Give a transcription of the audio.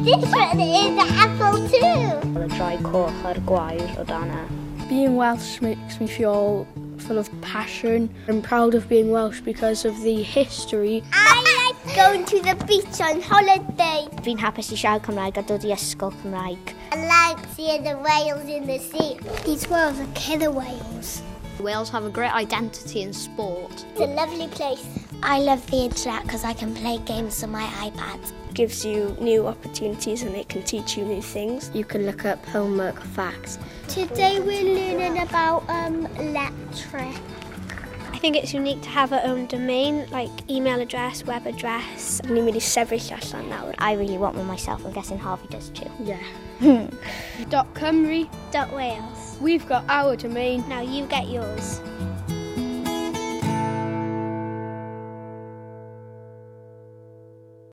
This one is an apple too. Y drai coch a'r gwair o dana. Being Welsh makes me feel full of passion. I'm proud of being Welsh because of the history. I like going to the beach on holiday. Fi'n hapus i siarad Cymraeg a dod i ysgol Cymraeg. I like seeing the whales in the sea. These whales are killer whales. Wales have a great identity in sport. It's a lovely place. I love the internet because I can play games on my iPad. It gives you new opportunities and it can teach you new things. You can look up homework facts. Today we're learning about electric. I think it's unique to have our own domain, like email address, web address. Ni'n mynd i sefyll allan nawr. I really want one myself. I'm guessing Harvey does too. Yeah. .cymru. .wales. We've got our domain. Now you get yours.